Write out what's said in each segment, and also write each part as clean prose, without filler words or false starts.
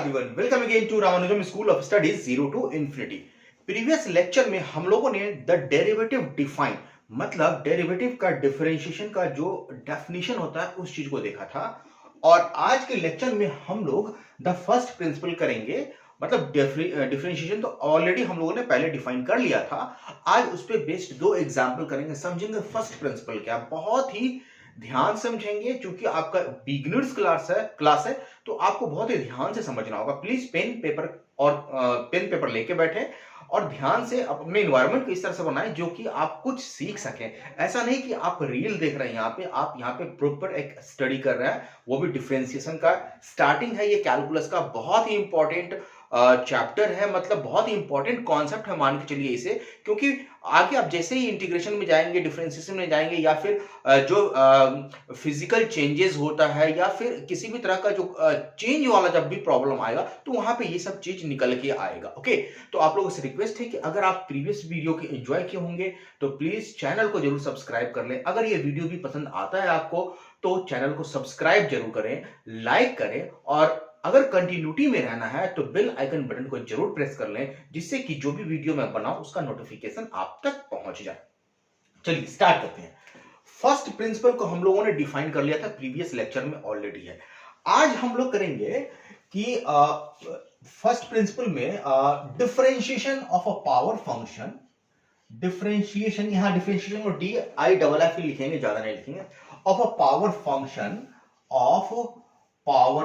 everyone, welcome again to Ramanujam School of Studies Zero to Infinity। Previous lecture में हम लोगों ने the derivative define मतलब derivative का डिफरेंशिएशन का जो डेफिनेशन होता है उस चीज को देखा था। और आज के लेक्चर में हम लोग द फर्स्ट प्रिंसिपल करेंगे। मतलब डिफरेंशिएशन तो ऑलरेडी हम लोगों ने पहले डिफाइन कर लिया था। आज उस पर बेस्ड दो एग्जाम्पल करेंगे, समझेंगे फर्स्ट प्रिंसिपल क्या। बहुत ही ध्यान समझेंगे क्योंकि आपका बिगिनर्स क्लास है तो आपको बहुत ही ध्यान से समझना होगा। प्लीज पेन पेपर लेके बैठे और ध्यान से अपने इन्वायरमेंट को इस तरह से बनाएं जो कि आप कुछ सीख सकें। ऐसा नहीं कि आप रील देख रहे हैं, आप यहाँ पे प्रॉपर एक स्टडी कर रहे हैं, वो भी डिफरेंशिएशन का। स्टार्टिंग है ये कैलकुलस का, बहुत ही इंपॉर्टेंट चैप्टर है, मतलब बहुत ही इंपॉर्टेंट कॉन्सेप्ट है, मान के चलिए इसे। क्योंकि आगे आप जैसे ही इंटीग्रेशन में जाएंगे, डिफरेंशिएशन में जाएंगे, या फिर जो फिजिकल चेंजेस होता है या फिर किसी भी तरह का जो चेंज वाला जब भी प्रॉब्लम आएगा तो वहां पे ये सब चीज निकल के आएगा। ओके, तो आप लोगों से रिक्वेस्ट है कि अगर आप प्रीवियस वीडियो के एंजॉय किए होंगे तो प्लीज चैनल को जरूर सब्सक्राइब कर लें। अगर ये वीडियो भी पसंद आता है आपको तो चैनल को सब्सक्राइब जरूर करें, लाइक करें, और अगर कंटिन्यूटी में रहना है तो बेल आइकन बटन को जरूर प्रेस कर लें, जिससे कि जो भी वीडियो मैं बनाऊं उसका नोटिफिकेशन आप तक पहुंच जाए। चलिए स्टार्ट करते हैं। फर्स्ट प्रिंसिपल को हम लोगों ने डिफाइन कर लिया था, प्रीवियस लेक्चर में ऑलरेडी है। आज हम लोग करेंगे कि फर्स्ट प्रिंसिपल में differentiation of a power function. Differentiation, यहां डिफरेंशिएशन को DIFF लिखेंगे, ज्यादा नहीं लिखेंगे। Of a power function, power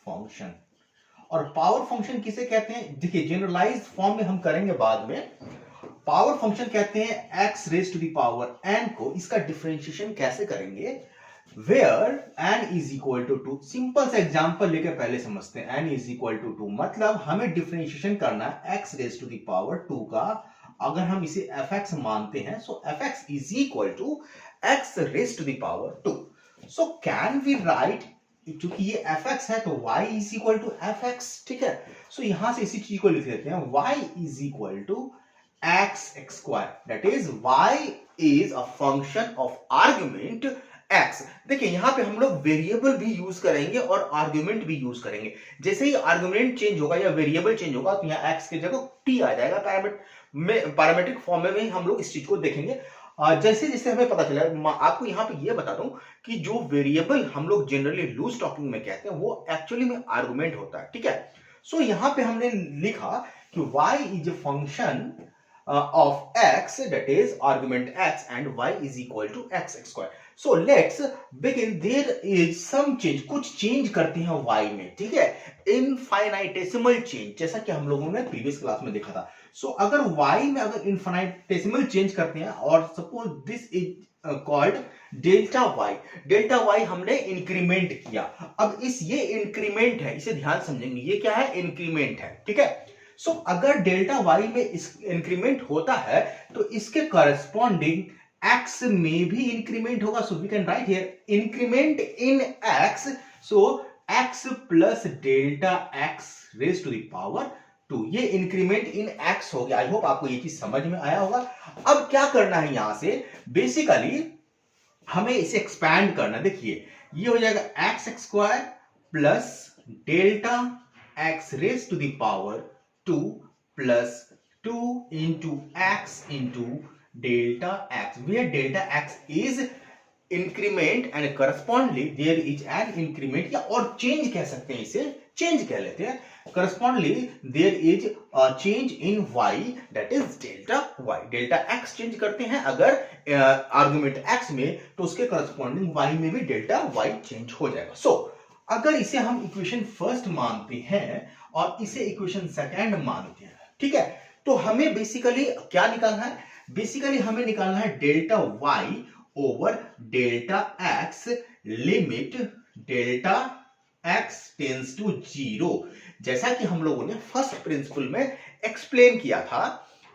function. और पावर फंक्शन किसे कहते हैं, देखिए जनरलाइज्ड फॉर्म में हम करेंगे बाद में। पावर फंक्शन कहते हैं x raise to the power n को। इसका डिफरेंशिएशन कैसे करेंगे, where n is equal to 2। Simple सा एग्जांपल लेकर पहले समझते हैं। n इज इक्वल टू 2 मतलब हमें डिफरेंशिएशन करना है x raise to the power 2 का। अगर हम इसे fx मानते हैं so fx is equal to x raise to the power 2। So can we write, क्योंकि ये fx है तो y is equal to fx, ठीक है। सो यहां से इसी चीज को लिख देते हैं, y is equal to x square, that is y is a function of argument x। देखिए यहां पे हम लोग वेरिएबल भी यूज करेंगे और आर्गुमेंट भी यूज करेंगे। जैसे ही आर्गुमेंट चेंज होगा या वेरिएबल चेंज होगा तो यहाँ x की जगह t आ जाएगा। पैरामीट्रिक फॉर्म में हम लोग इस चीज को देखेंगे। जैसे जैसे हमें पता चला, आपको यहाँ पे ये बता दूं कि जो वेरिएबल हम लोग जनरली लूज टॉकिंग में कहते हैं वो एक्चुअली में आर्गुमेंट होता है, ठीक है। सो यहाँ पे हमने लिखा कि y is a function of x, that is argument x, and y is equal to x square. So let's begin. There is some change, कुछ चेंज करते हैं y में, ठीक है। इनफाइनाइटेसिमल चेंज, जैसा कि हम लोगों ने प्रीवियस क्लास में देखा था। अगर y में अगर इनफाइनाइटेसिमल चेंज करते हैं और suppose this is called delta y हमने इंक्रीमेंट किया। अब ये इंक्रीमेंट है, इसे ध्यान समझेंगे, ये क्या है, इंक्रीमेंट है, ठीक है। अगर डेल्टा y में इंक्रीमेंट होता है तो इसके करस्पॉन्डिंग x में भी इंक्रीमेंट होगा। So we can write here increment in x, so x plus delta x raise to the power 2। ये इंक्रीमेंट इन x हो गया। आई होप आपको ये चीज समझ में आया होगा। अब क्या करना है, यहां से बेसिकली हमें इसे एक्सपैंड करना। देखिए ये हो जाएगा x square plus delta x raise to the power 2 plus 2 into x into delta x, where delta x is increment and correspondingly there is an increment, या और चेंज कह सकते हैं, इसे चेंज कह लेते हैं। correspondingly there is a change in y, that is delta y। delta x change करते हैं अगर आर्गुमेंट x में तो उसके करस्पॉन्डिंग y में भी डेल्टा y चेंज हो जाएगा। अगर इसे हम इक्वेशन फर्स्ट मानते हैं और इसे इक्वेशन सेकंड मानते हैं, ठीक है, तो हमें बेसिकली क्या निकालना है, बेसिकली हमें निकालना है delta y over delta x limit delta x tends to 0। जैसा कि हम लोगों ने फर्स्ट प्रिंसिपल में एक्सप्लेन किया था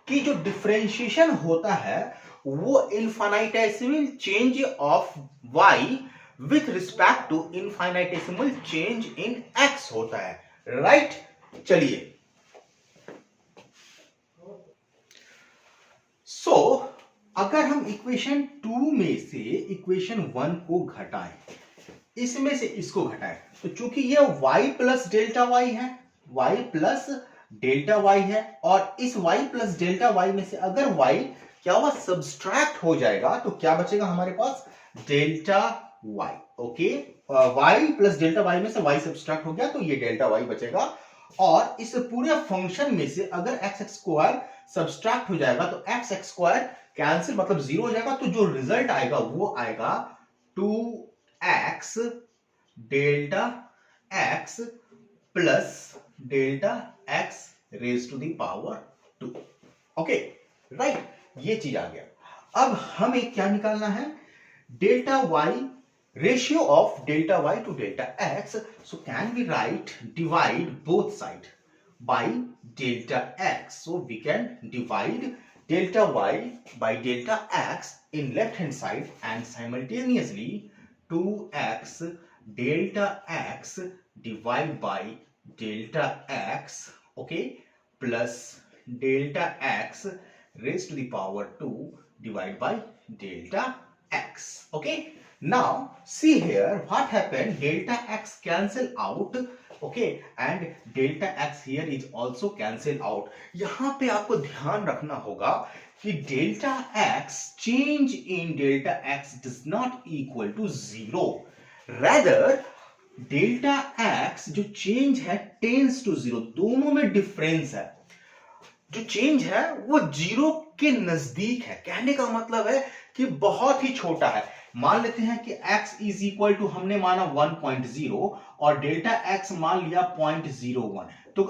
कि जो डिफरेंशिएशन होता है वो infinitesimal change of y with respect to infinitesimal change in x होता है, राइट। चलिए अगर हम इक्वेशन 2 में से इक्वेशन 1 को घटाएं, इसमें से इसको घटाएं, तो चूंकि ये y प्लस डेल्टा वाई है, y प्लस डेल्टा वाई है, और इस y प्लस डेल्टा वाई में से अगर y क्या हुआ सब्सट्रैक्ट हो जाएगा तो क्या बचेगा हमारे पास, delta y। Okay, y plus delta y में से y सब्सट्रैक्ट हो गया तो ये डेल्टा y बचेगा, और इस पूरे फंक्शन में से अगर एक्स स्क्वायर सब्सट्रैक्ट हो जाएगा तो एक्स स्क्वायर कैंसिल, मतलब जीरो हो जाएगा, तो जो रिजल्ट आएगा वो आएगा 2x delta x plus delta x raise to the power 2। Okay right, ये चीज आ गया। अब हमें क्या निकालना है, delta y, ratio of delta y to delta x. So can we write divide both side by delta x? So we can divide delta y by delta x in left hand side and simultaneously 2x delta x divide by delta x, okay, plus delta x raised to the power 2 divided by delta x. Okay, now see here what happened, delta x cancel out, okay, and delta x here is also cancel out। यहां पे आपको ध्यान रखना होगा कि delta x, change in delta x does not equal to 0, rather delta x जो change है tense to 0, दोनों में डिफरेंस है, जो चेंज है वो जीरो के नजदीक है। कहने का मतलब है कि बहुत ही छोटा है। मान लेते हैं कि x इज इक्वल टू, हमने माना 1.0 और डेल्टा x मान लिया 0.01, तो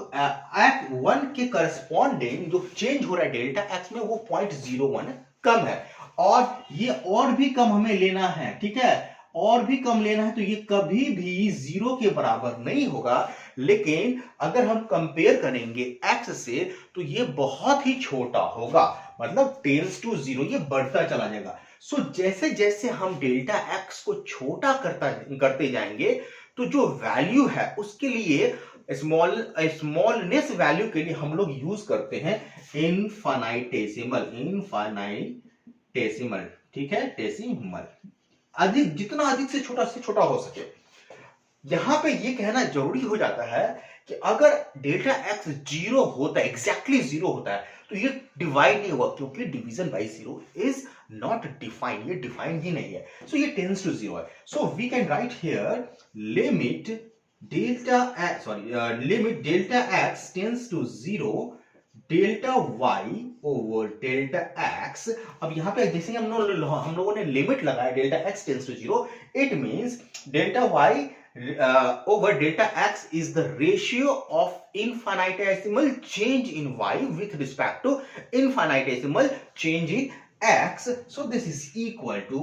1 के करस्पॉन्डिंग जो चेंज हो रहा है डेल्टा x में वो 0.01 कम है, और ये और भी कम हमें लेना है, ठीक है, और भी कम लेना है, तो ये कभी भी 0 के बराबर नहीं होगा। लेकिन अगर हम कंपेयर करेंगे x से तो ये बहुत ही छोटा होगा, मतलब टेंस टू 0, ये बढ़ता चला जाएगा। सो जैसे जैसे हम डेल्टा x को छोटा करते जाएंगे तो जो वैल्यू है उसके लिए स्मॉलनेस वैल्यू के लिए हम लोग यूज करते हैं इनफाइनाइटेसिमल, ठीक है, डेसिमल, अधिक, जितना अधिक से छोटा हो सके। यहां पे ये कहना जरूरी हो जाता है कि अगर डेल्टा x 0 होता है, एग्जैक्टली 0 होता है, तो ये डिवाइड नहीं हुआ, क्योंकि division by 0 is not defined, ये डिफाइंड ही नहीं है, सो ये टेंस टू 0 है। So we can write here limit delta x tends to 0, delta y over delta x। अब यहां पे जैसे हम लोगों ने लिमिट लगाया delta x tends to 0, it means delta y over delta x is the ratio of infinitesimal change in y with respect to infinitesimal change in x. So this is equal to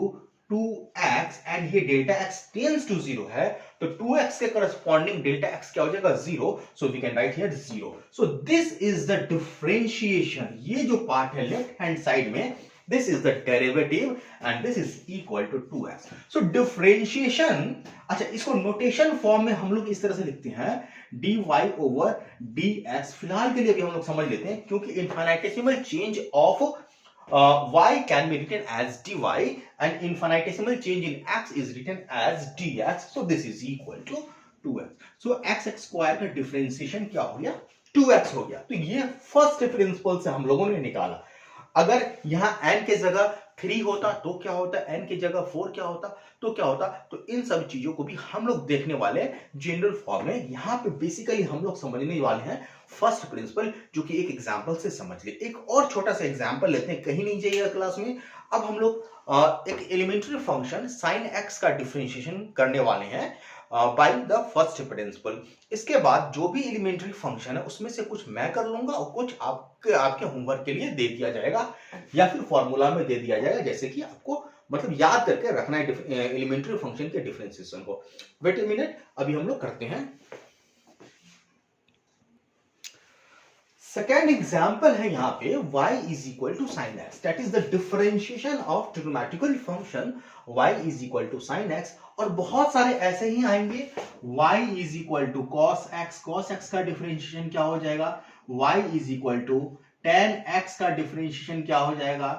2x, and ये delta x tends to 0 है, तो 2x के corresponding delta x क्या हो जाएगा 0, so we can write here 0. So this is the differentiation, ये जो part है left hand side में, this is the derivative and this is equal to 2x. So differentiation, अच्छा इसको नोटेशन फॉर्म में हम लोग इस तरह से लिखते हैं dy over dx। फिलहाल के लिए भी हम लोग समझ लेते हैं, क्योंकि infinitesimal change of y can be written as dy and infinitesimal change in x is written as dx, so this is equal to 2x. So x square का डिफरेंशिएशन क्या हो गया, 2x हो गया। तो ये फर्स्ट प्रिंसिपल से हम लोगों ने निकाला। अगर यहां n के जगह 3 होता तो क्या होता, n की जगह 4 क्या होता तो क्या होता, तो इन सब चीजों को भी हम लोग देखने वाले हैं जनरल फॉर्म में। यहां पे बेसिकली हम लोग समझने वाले हैं फर्स्ट प्रिंसिपल, जो कि एक एग्जांपल से समझ ले। एक और छोटा सा एग्जांपल लेते हैं, कहीं नहीं जाइएगा क्लास में। अब हम लोग एक एलिमेंट्री फंक्शन sin x का डिफरेंशिएशन करने वाले हैं बाय द फर्स्ट प्रिंसिपल। इसके बाद जो भी एलिमेंट्री फंक्शन है उसमें से कुछ मैं कर लूंगा और कुछ आपके होमवर्क के लिए दे दिया जाएगा, या फिर फॉर्मूला में दे दिया जाएगा, जैसे कि आपको मतलब याद करके रखना है एलिमेंट्री फंक्शन के डिफरेंशिएशन को। वेट अ मिनट, अभी हम लोग करते हैं। सेकेंड एग्जाम्पल है यहाँ पे y is equal to sine X, that is the differentiation of trigonometrical function y is equal to sine X. और बहुत सारे ऐसे ही आएंगे, y is equal to cos X, cos X का डिफरेंशिएशन क्या हो जाएगा, y is equal to tan X का डिफरेंशिएशन क्या हो जाएगा,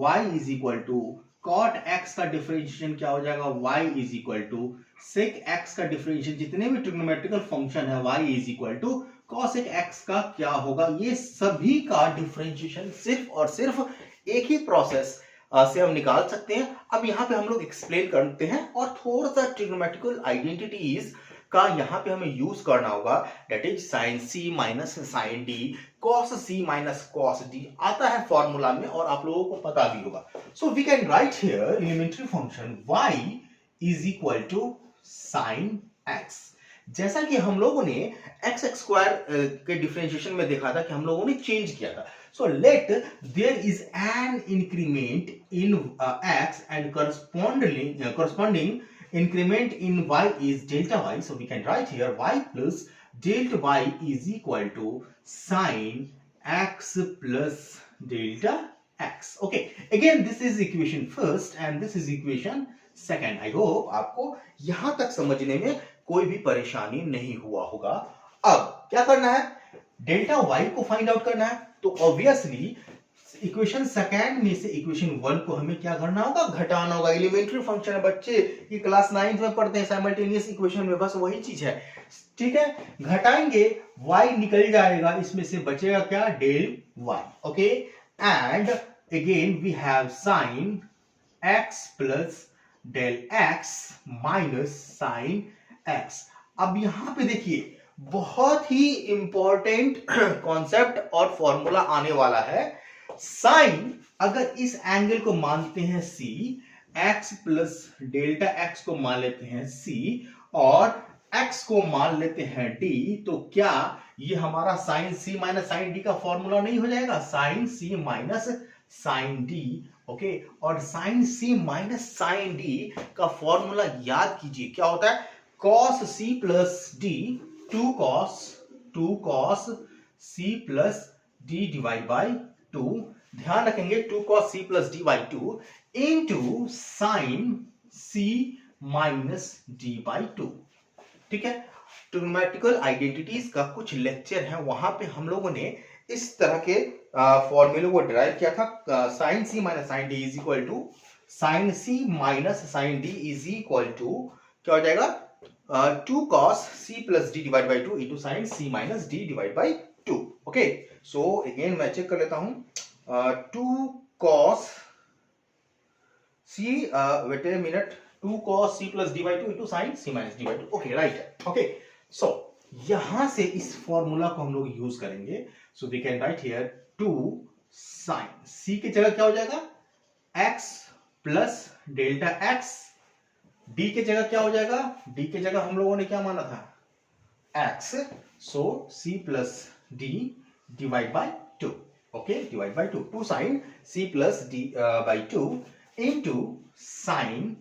y is equal to cot x का डिफरेंशिएशन क्या हो जाएगा, y is equal to sec x का डिफरेंशिएशन, जितने भी ट्रिग्नोमेट्रिकल फंक्शन है y is equal to cosec x का क्या होगा, ये सभी का डिफरेंशिएशन सिर्फ और सिर्फ एक ही प्रोसेस से हम निकाल सकते हैं। अब यहाँ पे हम लोग एक्सप्लेन करते हैं और थोड़ा सा ट्रिग्नोमेट्रिकल आइडेंटिटीज का यहाँ पे हमें यूज करना होगा, that is sin c minus sin d, cos c minus cos d आता है फॉर्मूला में और आप लोगों को पता भी होगा। So we can write here elementary function y is equal to sin x। जैसा कि हम लोगों ने x स्क्वायर के डिफरेंशिएशन में देखा था कि हम लोगों ने चेंज किया था। So let there is an increment in x and corresponding increment in y is delta y. So we can write here y plus delta y is equal to sin x plus delta x. Okay, again this is equation first and this is equation second. I hope आपको यहां तक समझने में कोई भी परेशानी नहीं हुआ होगा। अब क्या करना है, डेल्टा y को फाइंड आउट करना है, तो ऑब्वियसली इक्वेशन सेकंड में से इक्वेशन 1 को हमें क्या करना होगा, घटाना होगा। एलिमेंट्री फंक्शन है बच्चे, ये क्लास 9th में पढ़ते हैं साइमल्टेनियस इक्वेशन में, बस वही चीज है, ठीक है। घटाएंगे y निकल जाएगा, इसमें से बचेगा क्या, del y, okay. And again we have sine x plus del x minus sine x। अब यहां पे देखिए बहुत ही इंपॉर्टेंट कॉन्सेप्ट और फॉर्मूला आने वाला है। साइन अगर इस एंगल को मानते हैं c, x plus delta x को मान लेते हैं c और x को मान लेते हैं d, तो क्या ये हमारा sine c minus sine d का फॉर्मूला नहीं हो जाएगा, sine c minus sine d, okay. और sine c minus sine d का फॉर्मूला याद कीजिए क्या होता है, cos c plus d, 2 cos c plus d divide by 2, ध्यान रखेंगे 2 cos c plus d by 2 into sine c minus d by 2, ठीक है। ट्रिग्नोमेट्रिकल आइडेंटिटीज का कुछ लेक्चर है, वहां पे हम लोगों ने इस तरह के फॉर्मूले को डिराइव किया था। Sine c minus sine d is equal to sine c minus sine d is equal to क्या हो जाएगा, 2 cos c plus d divided by 2 into sin c minus d divided by 2. Okay, so again मैं check कर लेता हूं, 2 cos c, wait a minute, 2 cos c plus d by 2 into sin c minus d by 2. Okay, right. Okay, so यहां से इस formula को हम लोग यूज करेंगे। So we can write here 2 sin c की जगह क्या हो जाएगा, x plus delta x, d के जगह क्या हो जाएगा, d के जगह हम लोगों ने क्या माना था, x, so c plus d divide by 2, okay, divide by 2, 2 sine c plus d by 2 into sine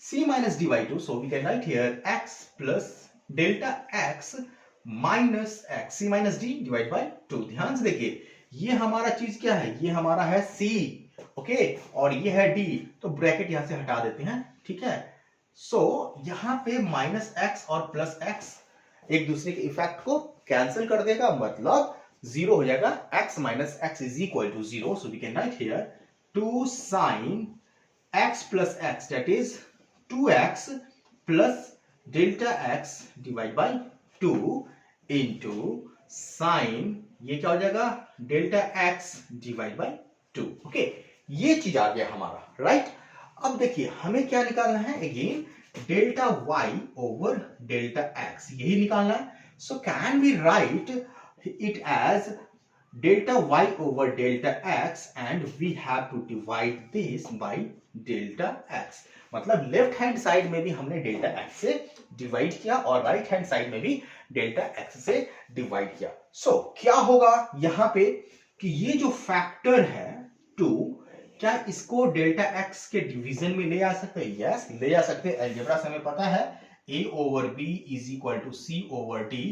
c minus d by 2, so we can write here x plus delta x minus x, c minus d divide by 2। ध्यान से देखिए ये हमारा चीज क्या है, ये हमारा है c, ओके, और ये है d, तो ब्रैकेट यहां से हटा देते हैं, ठीक है। सो यहां पे माइनस x और प्लस x एक दूसरे के इफेक्ट को कैंसिल कर देगा, मतलब जीरो हो जाएगा, x minus x is equal to 0। So we can write here 2 sine x plus x, that is 2x plus delta x divide by 2 into sine, ये क्या हो जाएगा, delta x divide by 2, okay. ये चीज आ गया हमारा, राइट। अब देखिए हमें क्या निकालना है, again delta y over delta x, यही निकालना है। So can we write it as delta y over delta x and we have to divide this by delta x, मतलब लेफ्ट हैंड साइड में भी हमने डेल्टा x से divide किया और राइट हैंड साइड में भी डेल्टा x से डिवाइड किया। सो क्या होगा यहां पे कि ये जो फैक्टर है 2, क्या इसको डेल्टा x के डिवीजन में ले आ सकते हैं, यस ले आ सकते हैं। अलजेब्रा से हमें पता है a over b is equal to c over d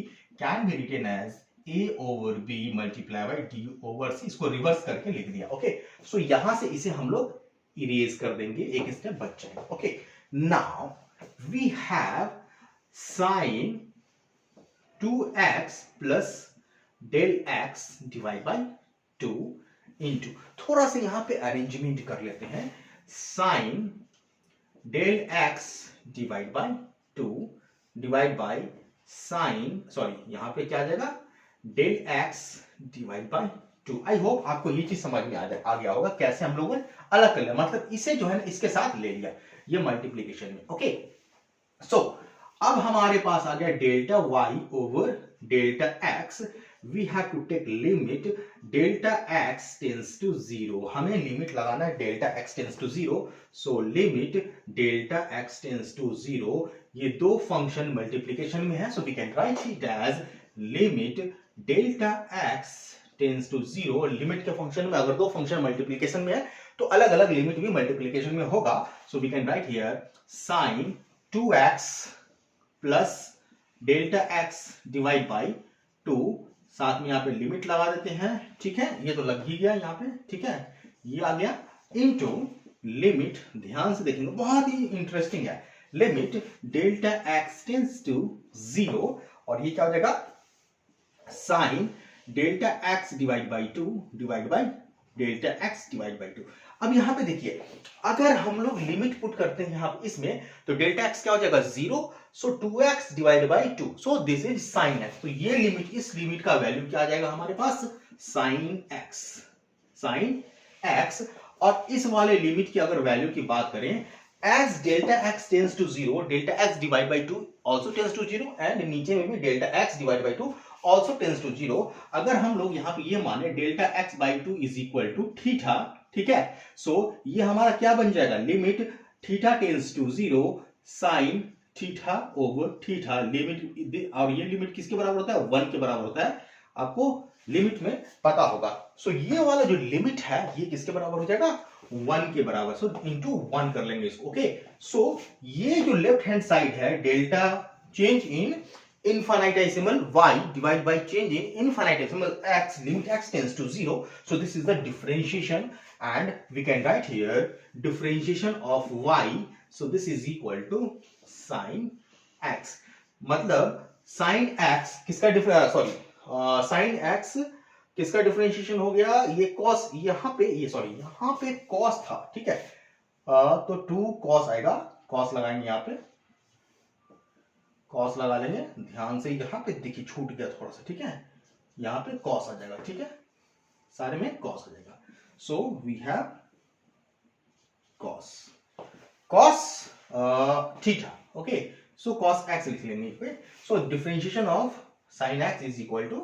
can be written as a over b multiply by d over c, इसको रिवर्स करके लिख दिया, ओके। सो यहां से इसे हम लोग इरेज कर देंगे, एक स्टेप बच जाएगा, okay. Now we have sine 2x plus del x divide by 2 into, थोड़ा सा यहां पे अरेंजमेंट कर लेते हैं, sine del x divide by 2 divide by sine, sorry यहां पे क्या आ जाएगा, del x divide by 2। I hope आपको ये चीज समझ में आ गया होगा कैसे हम लोगों ने अलग कर लिया, मतलब इसे जो है ना इसके साथ ले लिया ये मल्टीप्लीकेशन में। ओके, सो अब हमारे पास आ गया delta y over delta x. We have to take limit delta x tends to 0। हमें लिमिट लगाना है delta x tends to 0। So limit delta x tends to 0, ये दो फंक्शन मल्टीप्लीकेशन में है, so we can write it as limit delta x tends to 0। Limit के function में अगर दो फंक्शन मल्टीप्लीकेशन में है तो अलग अलग लिमिट भी मल्टीप्लीकेशन में होगा। So we can write here sine 2x plus delta x divide by 2, साथ में यहां पे लिमिट लगा देते हैं, ठीक है, ये तो लग ही गया यहां पे, ठीक है, ये आ गया इनटू लिमिट, ध्यान से देखेंगे बहुत ही इंटरेस्टिंग है, limit delta x tends to 0 और ये क्या हो जाएगा sine delta x divide by 2 divide by delta x divide by 2। अब यहां पे देखिए अगर हम लोग लिमिट पुट करते हैं यहां पे इसमें तो डेल्टा एक्स क्या हो जाएगा 0, सो 2x divide by 2, so this is sine x. तो ये लिमिट, इस लिमिट का वैल्यू क्या आ जाएगा हमारे पास साइन एक्स। और इस वाले लिमिट की अगर वैल्यू की बात करें as delta x tends to 0, delta x divide by 2 also tends to 0 and नीचे में भी delta x divide by 2 also tends to 0। अगर हम लोग यहाँ पे ये माने delta x by 2 is equal to theta, ठीक है, सो ये हमारा क्या बन जाएगा limit theta tends to 0 sine theta over theta, limit, और ये लिमिट किसके बराबर होता है 1 के बराबर होता है, आपको लिमिट में पता होगा। सो ये वाला जो लिमिट है ये किसके बराबर हो जाएगा 1 के बराबर, सो इंटू 1 कर लेंगे इसको। ओके, सो ये जो लेफ्ट हैंड साइड है delta change in infinitesimal y divided by change in infinitesimal x, limit x tends to 0, so this is the differentiation and we can write here differentiation of y, so this is equal to sin x। मतलब sin x किसका sin x किसका differentiation हो गया, ये cos, यहाँ पे ये यहाँ पे cos था, ठीक है, तो 2 cos आएगा, cos लगाएंगे यहाँ पे, कॉस लगा लेंगे, ध्यान से यहाँ पे देखिए छूट गया थोड़ा सा, ठीक है, यहाँ पे कॉस आ जाएगा, ठीक है, सारे में कॉस आ जाएगा। So we have cos theta. Okay, so cos x लिख लेंगे पे, so differentiation of sine x is equal to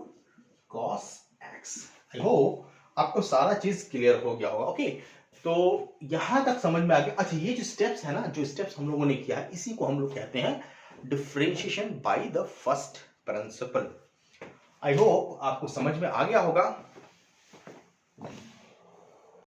cos x. I hope आपको सारा चीज क्लियर हो गया होगा। ओके, तो यहां तक समझ में आ गया। अच्छा, ये जो स्टेप्स है ना, जो स्टेप्स हम लोगों ने किया है, इसी को हम लोग कहते हैं differentiation by the first principle. I hope आपको समझ में आ गया होगा।